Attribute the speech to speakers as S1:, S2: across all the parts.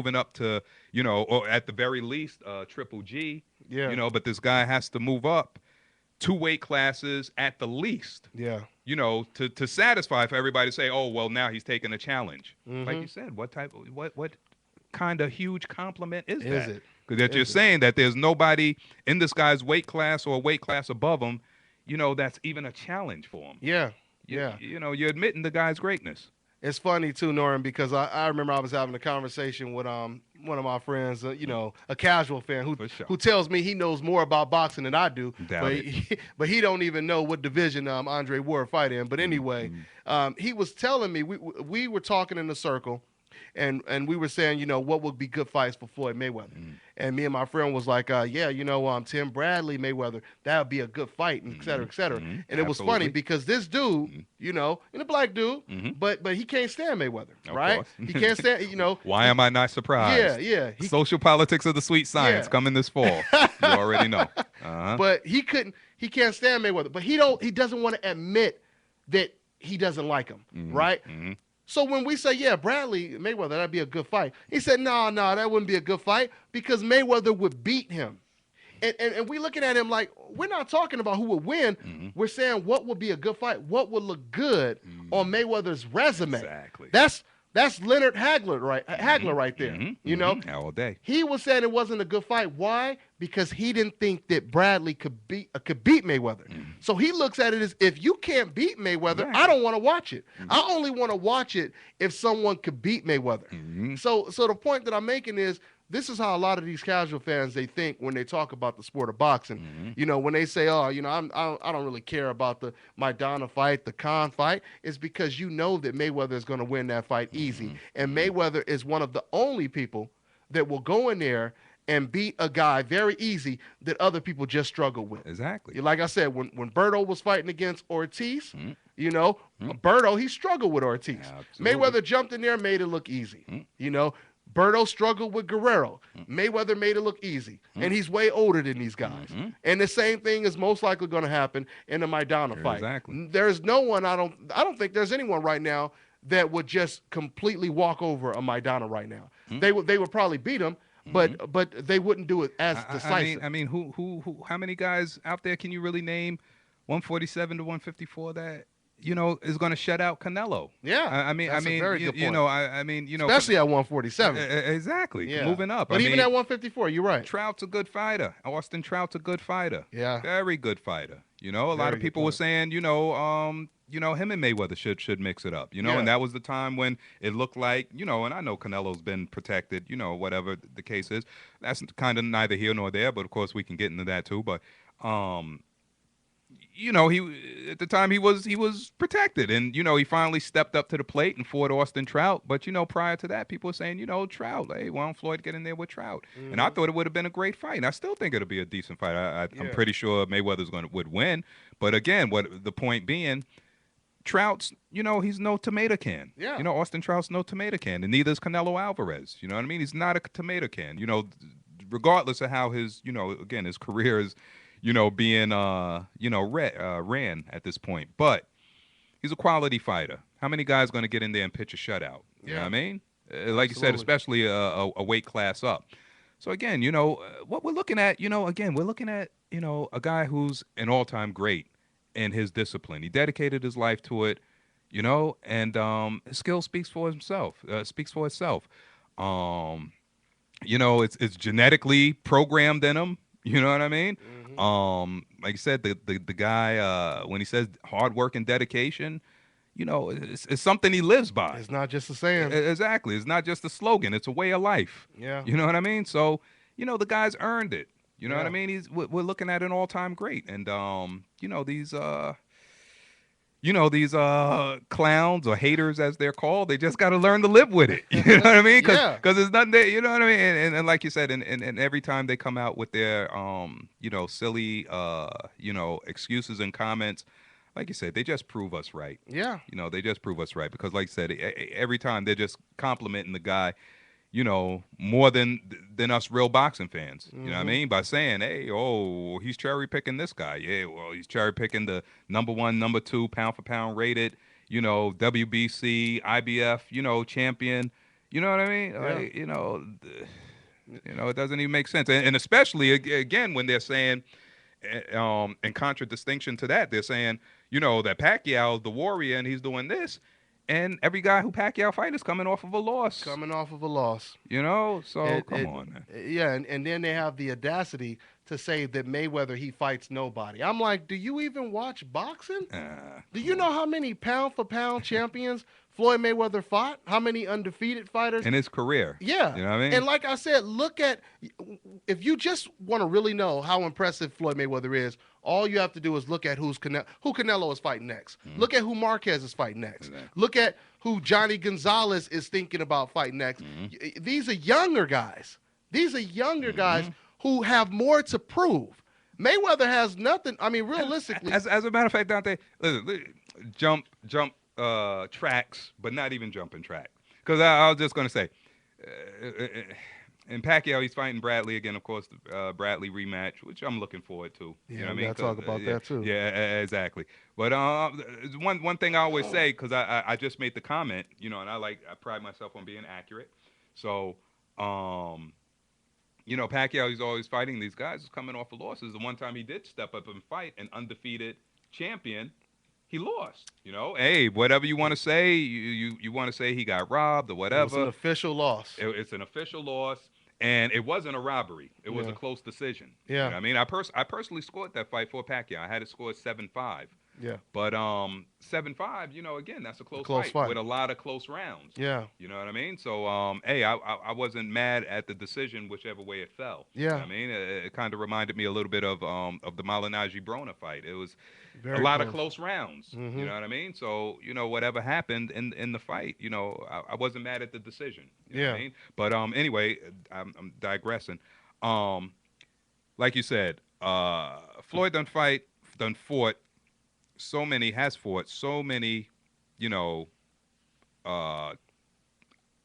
S1: moving up to, or at the very least, Triple G.
S2: Yeah.
S1: But this guy has to move up 2 weight classes at the least.
S2: Yeah.
S1: To satisfy for everybody to say, oh well, now he's taking a challenge. Like
S2: Mm-hmm.
S1: you said, what kind of huge compliment is
S2: Is
S1: that?
S2: it?
S1: Because that you're
S2: Is it?
S1: saying that there's nobody in this guy's weight class or a weight class above him, that's even a challenge for him.
S2: Yeah.
S1: You,
S2: Yeah.
S1: you know, you're admitting the guy's greatness.
S2: It's funny too, Norrin, because I remember I was having a conversation with one of my friends, a casual fan
S1: For sure.
S2: who tells me he knows more about boxing than I do,
S1: Doubt it.
S2: but he don't even know what division Andre Ward fight in. But anyway, he was telling me we were talking in a circle, and we were saying, what would be good fights for Floyd Mayweather. And me and my friend was like, Tim Bradley Mayweather, that would be a good fight, and et cetera, et cetera. And it was funny
S1: Absolutely.
S2: because this dude, and a black dude, but he can't stand Mayweather,
S1: Of
S2: right?
S1: course.
S2: He can't stand,
S1: Why am I not surprised?
S2: Yeah.
S1: Social politics of the sweet science
S2: Yeah.
S1: coming this fall. You already know.
S2: But he can't stand Mayweather. But he doesn't want to admit that he doesn't like him, right? So when we say, yeah, Bradley Mayweather, that'd be a good fight, he said, no, that wouldn't be a good fight because Mayweather would beat him. And we looking at him like, we're not talking about who would win. We're saying what would be a good fight, what would look good on Mayweather's resume.
S1: Exactly.
S2: That's Leonard Hagler right there.
S1: All day.
S2: He was saying it wasn't a good fight. Why? Because he didn't think that Bradley could beat Mayweather. So he looks at it as, if you can't beat Mayweather,
S1: Right.
S2: I don't want to watch it. I only want to watch it if someone could beat Mayweather. So the point that I'm making is, this is how a lot of these casual fans, they think when they talk about the sport of boxing. When they say, I don't really care about the Maidana fight, the Khan fight, it's because you know that Mayweather is going to win that fight easy. And Mayweather is one of the only people that will go in there and beat a guy very easy that other people just struggle with.
S1: Exactly.
S2: Like I said, when Berto was fighting against Ortiz, Berto, he struggled with Ortiz.
S1: Absolutely.
S2: Mayweather jumped in there and made it look easy. Berto struggled with Guerrero. Mayweather made it look easy. And he's way older than these guys. And the same thing is most likely going to happen in the Maidana fight.
S1: Exactly.
S2: There's no one, I don't think there's anyone right now that would just completely walk over a Maidana right now. They would probably beat him, but they wouldn't do it as decisive.
S1: I mean, who, how many guys out there can you really name 147 to 154 that is going to shut out Canelo?
S2: Yeah,
S1: I mean,
S2: that's a very good point.
S1: especially
S2: at 147.
S1: Exactly.
S2: Yeah.
S1: Moving up.
S2: But even at 154, you're right.
S1: Trout's a good fighter. Austin Trout's a good fighter.
S2: Yeah.
S1: Very good fighter. A lot
S2: Very
S1: of
S2: good
S1: people were
S2: point.
S1: saying, him and Mayweather should mix it up,
S2: Yeah.
S1: and that was the time when it looked like, and I know Canelo's been protected, whatever the case is. That's kind of neither here nor there, but of course we can get into that too. But he at the time he was protected, and he finally stepped up to the plate and fought Austin Trout. But prior to that, people were saying, Trout, hey, why don't Floyd get in there with Trout? And I thought it would have been a great fight, and I still think it'll be a decent fight. I'm pretty sure Mayweather's would win, but again, what the point being, Trout's, he's no tomato can.
S2: Yeah.
S1: Austin Trout's no tomato can, and neither is Canelo Alvarez. You know what I mean? He's not a tomato can. Regardless of how his, again, his career is, being, ran at this point. But he's a quality fighter. How many guys going to get in there and pitch a shutout? You know what I mean? Like you said, especially a weight class up. So again, what we're looking at, again, we're looking at, a guy who's an all-time great in his discipline. He dedicated his life to it, and his skill speaks for himself. It's genetically programmed in him. You know what I mean? Like you said, the guy, when he says hard work and dedication, it's something he lives by.
S2: It's not just a saying.
S1: Exactly. It's not just a slogan. It's a way of life.
S2: Yeah.
S1: You know what I mean? So, the guy's earned it. You know what I
S2: Yeah.
S1: mean? We're looking at an all-time great. And, these clowns or haters, as they're called, they just got to learn to live with it. You know what I mean?
S2: Yeah.
S1: Because there's nothing there, you know what I mean? And like you said, and every time they come out with their, silly, excuses and comments, like you said, they just prove us right.
S2: Yeah.
S1: They just prove us right. Because like you said, every time they're just complimenting the guy, more than us real boxing fans. You know what I mean? By saying, hey, he's cherry picking this guy. Yeah, well, he's cherry picking the number 1, number 2 pound for pound rated, WBC, IBF, champion, You know what I mean?
S2: Yeah.
S1: Like, it doesn't even make sense. And especially again when they're saying, in contradistinction to that, they're saying, that Pacquiao, the warrior, and he's doing this, and every guy who Pacquiao fight is coming off of a loss.
S2: Coming off of a loss.
S1: So come on, man.
S2: Yeah, and then they have the audacity to say that Mayweather he fights nobody. I'm like, do you even watch boxing? Do you know how many pound for pound champions Floyd Mayweather fought? How many undefeated fighters?
S1: In his career.
S2: Yeah.
S1: You know what I mean?
S2: And like I said, look at, if you just want to really know how impressive Floyd Mayweather is, all you have to do is look at who Canelo is fighting next. Look at who Marquez is fighting next.
S1: Exactly.
S2: Look at who Johnny Gonzalez is thinking about fighting next. These are younger guys. These are younger guys who have more to prove. Mayweather has nothing. I mean, realistically.
S1: As a matter of fact, Dante, listen, jump tracks, but not even jumping track. Because I was just going to say, in Pacquiao, he's fighting Bradley again, of course, the Bradley rematch, which I'm looking forward to.
S2: Yeah,
S1: you know what I
S2: we
S1: mean?
S2: gotta talk about that too.
S1: Yeah, exactly. But one thing I always say, because I just made the comment, and I pride myself on being accurate. So, Pacquiao, he's always fighting these guys who's coming off of losses. The one time he did step up and fight an undefeated champion, he lost. Hey, whatever you want to say, you want to say he got robbed or whatever.
S2: It's an official loss.
S1: It's an official loss, and it wasn't a robbery. It was a close decision.
S2: Yeah.
S1: You know what I mean, I personally scored that fight for Pacquiao. I had it scored 7-5.
S2: Yeah.
S1: But 7-5, again, that's a close fight with a lot of close rounds.
S2: Yeah.
S1: You know what I mean? So hey, I wasn't mad at the decision, whichever way it fell.
S2: Yeah.
S1: You know what I mean, it kind of reminded me a little bit of the Malignaggi Broner fight. It was
S2: Very
S1: a lot
S2: close.
S1: of close rounds. You know what I mean? So whatever happened in the fight, I wasn't mad at the decision. You know what I mean? But anyway, I'm digressing. Like you said, Floyd done fought so many,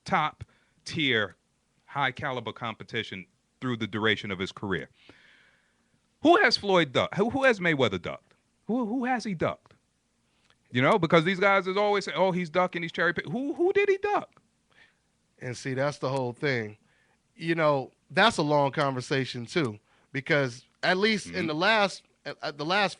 S1: top tier, high caliber competition through the duration of his career. Who has Floyd ducked? Who has Mayweather ducked? Who has he ducked? Because these guys is always saying, oh, he's ducking, he's cherry picking. Who did he duck?
S2: And see, that's the whole thing. That's a long conversation too, because at least in the last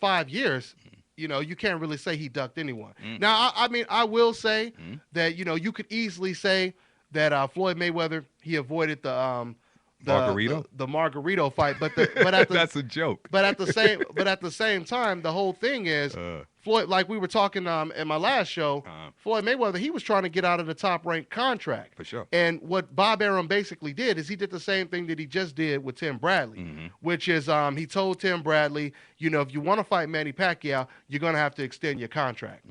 S2: 5 years, you can't really say he ducked anyone. Now, I mean, I will say that you could easily say that Floyd Mayweather, he avoided the Margarito fight, but
S1: that's a joke.
S2: But at the same time, the whole thing is Floyd, like we were talking in my last show, Floyd Mayweather, he was trying to get out of the top-ranked contract.
S1: For sure.
S2: And what Bob Arum basically did is he did the same thing that he just did with Tim Bradley, which is he told Tim Bradley, if you want to fight Manny Pacquiao, you're going to have to extend your contract,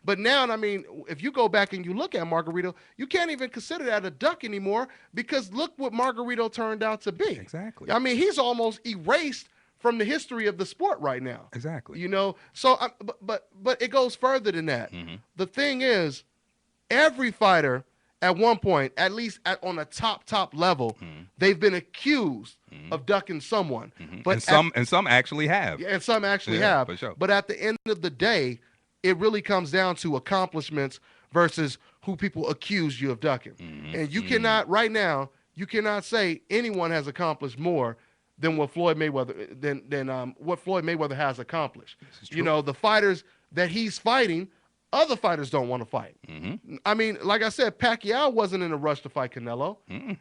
S2: But now, I mean, if you go back and you look at Margarito, you can't even consider that a duck anymore because look what Margarito turned out to be.
S1: Exactly.
S2: I mean, he's almost erased from the history of the sport right now.
S1: Exactly.
S2: So but it goes further than that. The thing is, every fighter at one point, at least on a top level, they've been accused of ducking someone. But
S1: and some actually have.
S2: Yeah, and some actually have.
S1: For sure.
S2: But at the end of the day, it really comes down to accomplishments versus who people accuse you of ducking. And you cannot right now, you cannot say anyone has accomplished more than what Floyd Mayweather than what Floyd Mayweather has accomplished. The fighters that he's fighting, other fighters don't want to fight. I mean, like I said, Pacquiao wasn't in a rush to fight Canelo.
S1: And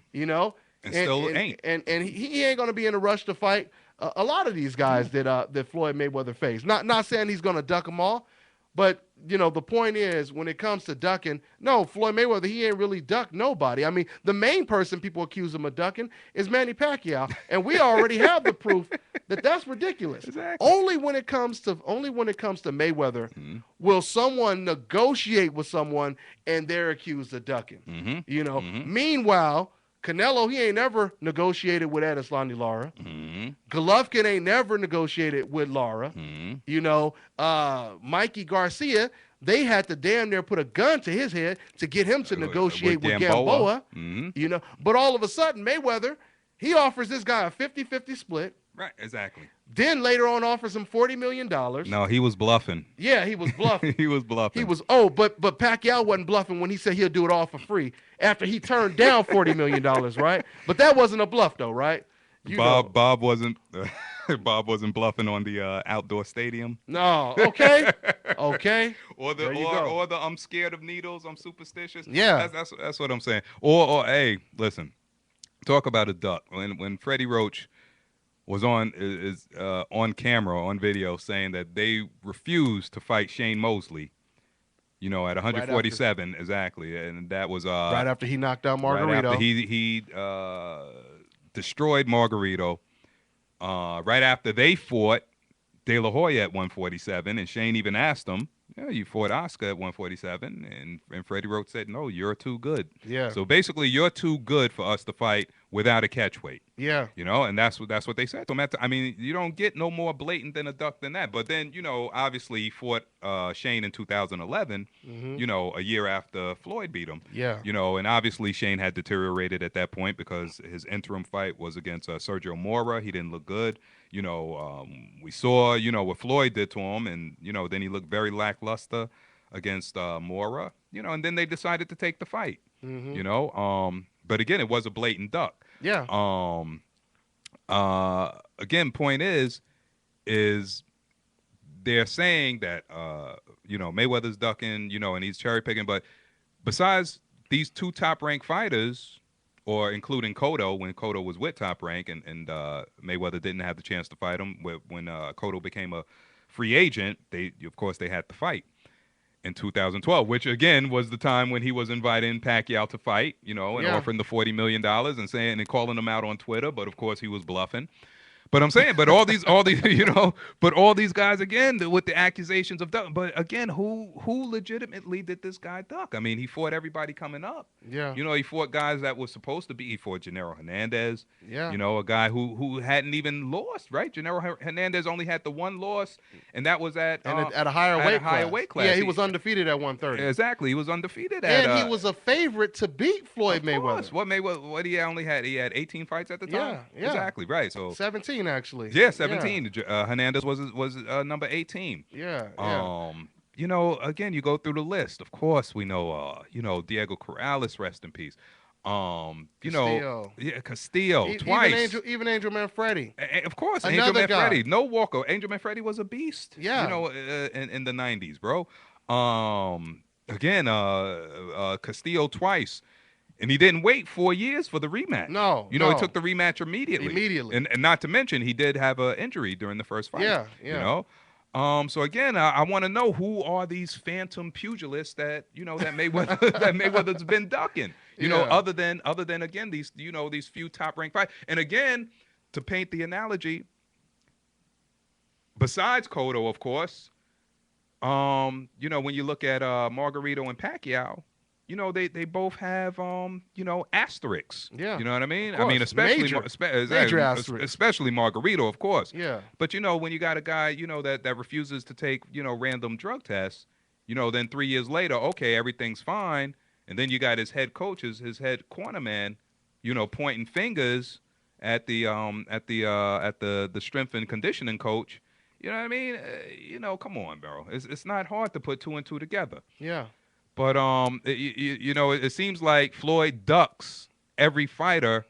S1: still ain't.
S2: And he ain't going to be in a rush to fight a lot of these guys that Floyd Mayweather faced. Not saying he's going to duck them all, but the point is when it comes to ducking, no, Floyd Mayweather, he ain't really ducked nobody. I mean, the main person people accuse him of ducking is Manny Pacquiao, and we already have the proof that that's ridiculous.
S1: Exactly.
S2: Only when it comes to Mayweather will someone negotiate with someone and they're accused of ducking. Meanwhile, Canelo, he ain't never negotiated with Edeslani Lara. Golovkin ain't never negotiated with Lara. Mikey Garcia, they had to damn near put a gun to his head to get him to negotiate with Gamboa. But all of a sudden, Mayweather, he offers this guy a 50-50 split.
S1: Right, exactly.
S2: Then later on offers him $40 million.
S1: No, he was bluffing.
S2: Yeah, he was bluffing.
S1: He was
S2: He
S1: bluffing.
S2: was but Pacquiao wasn't bluffing when he said he'll do it all for free after he turned down $40 million, right? But that wasn't a bluff though, right? You know.
S1: Bob wasn't Bob wasn't bluffing on the outdoor stadium.
S2: No, okay. Okay.
S1: Or the
S2: There you go.
S1: or the I'm scared of needles, I'm superstitious.
S2: Yeah.
S1: That's what I'm saying. Or hey, listen. Talk about a duck. When Freddie Roach was on camera, on video, saying that they refused to fight Shane Mosley, at 147 exactly, and that was
S2: Right after he knocked out Margarito.
S1: Right after he destroyed Margarito. Right after they fought De La Hoya at 147, and Shane even asked him, "Yeah, you fought Oscar at 147," and Freddie Roach said, "No, you're too good."
S2: Yeah.
S1: So basically, you're too good for us to fight without a catch weight.
S2: Yeah.
S1: And that's what they said to him. I mean, you don't get no more blatant than a duck than that. But then, obviously he fought Shane in 2011, a year after Floyd beat him.
S2: Yeah.
S1: And obviously Shane had deteriorated at that point because his interim fight was against Sergio Mora. He didn't look good. We saw, what Floyd did to him, and, then he looked very lackluster against Mora, and then they decided to take the fight, but again, it was a blatant duck.
S2: Yeah.
S1: Again, point is they're saying that, Mayweather's ducking, and he's cherry picking, but besides these two top ranked fighters, or including Cotto, when Cotto was with Top Rank, and Mayweather didn't have the chance to fight him when Cotto became a free agent, they had to fight in 2012, which again was the time when he was inviting Pacquiao to fight, and offering the $40 million and calling him out on Twitter, but of course he was bluffing. But I'm saying, but all these, but all these guys again with the accusations of duck. But again, who legitimately did this guy duck? I mean, he fought everybody coming up.
S2: Yeah.
S1: He fought guys that were supposed to be. He fought Gennaro Hernandez.
S2: Yeah.
S1: A guy who hadn't even lost, right? Gennaro Hernandez only had the one loss, and that was at
S2: a higher weight class. Yeah, he was undefeated at 130.
S1: Exactly, he was undefeated
S2: and he was a favorite to beat Floyd Mayweather.
S1: What he only had? He had 18 fights at the time.
S2: Yeah.
S1: Exactly, right. So
S2: 17. Actually.
S1: Yeah, 17. Yeah. Hernandez was number 18.
S2: Yeah.
S1: Again, you go through the list. Of course, we know, Diego Corrales, rest in peace.
S2: Castillo.
S1: Castillo twice.
S2: Even Angel Manfredi.
S1: Of course,
S2: Another
S1: Angel Manfredi.
S2: guy.
S1: No Walker. Angel Manfredi was a beast.
S2: Yeah.
S1: In the 90s, bro. Again, Castillo twice. And he didn't wait 4 years for the rematch.
S2: No.
S1: He took the rematch immediately. And not to mention, he did have an injury during the first fight.
S2: Yeah.
S1: So again, I want to know who are these phantom pugilists that that Mayweather's been ducking. Other than again these these few top ranked fights. And again, to paint the analogy, besides Cotto, of course, when you look at Margarito and Pacquiao, they both have asterisks.
S2: Yeah.
S1: You know what I mean?
S2: I mean,
S1: especially
S2: major asterisks.
S1: especially Margarito, of course.
S2: Yeah.
S1: But when you got a guy that refuses to take random drug tests, then 3 years later, okay, everything's fine, and then you got his head coaches, his head corner man, pointing fingers at the strength and conditioning coach. You know what I mean? Come on, bro. It's not hard to put two and two together.
S2: Yeah.
S1: But it seems like Floyd ducks every fighter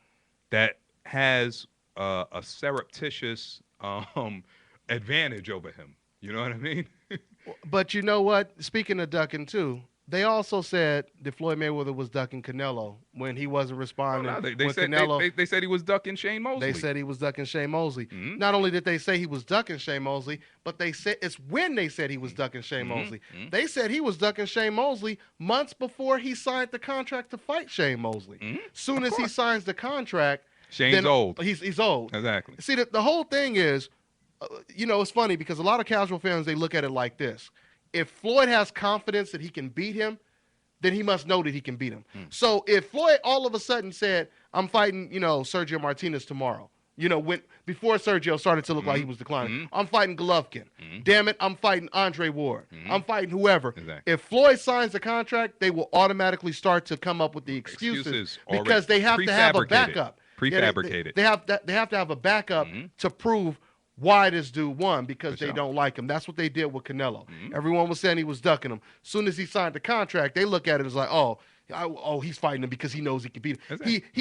S1: that has a surreptitious advantage over him. You know what I mean?
S2: But you know what? Speaking of ducking too, they also said that Floyd Mayweather was ducking Canelo when he wasn't responding.
S1: They said he was ducking Shane Mosley.
S2: They said he was ducking Shane Mosley.
S1: Mm-hmm.
S2: Not only did they say he was ducking Shane Mosley, but they said it's when they said he was ducking Shane Mosley.
S1: Mm-hmm.
S2: They said he was ducking Shane Mosley months before he signed the contract to fight Shane Mosley.
S1: Mm-hmm.
S2: Soon as he signs the contract,
S1: Shane's old.
S2: He's old.
S1: Exactly.
S2: See, the whole thing is, it's funny because a lot of casual fans, they look at it like this. If Floyd has confidence that he can beat him, then he must know that he can beat him. So if Floyd all of a sudden said, I'm fighting, Sergio Martinez tomorrow, before Sergio started to look like he was declining, I'm fighting Golovkin. Damn it, I'm fighting Andre Ward. I'm fighting whoever.
S1: Exactly.
S2: If Floyd signs the contract, they will automatically start to come up with the excuses because they have to have a backup.
S1: prefabricated.
S2: They have to have a backup to prove why this dude won, because they don't like him. That's what they did with Canelo. Everyone was saying he was ducking him. As soon as he signed the contract, they look at it as like, oh, he's fighting him because he knows he can beat him. He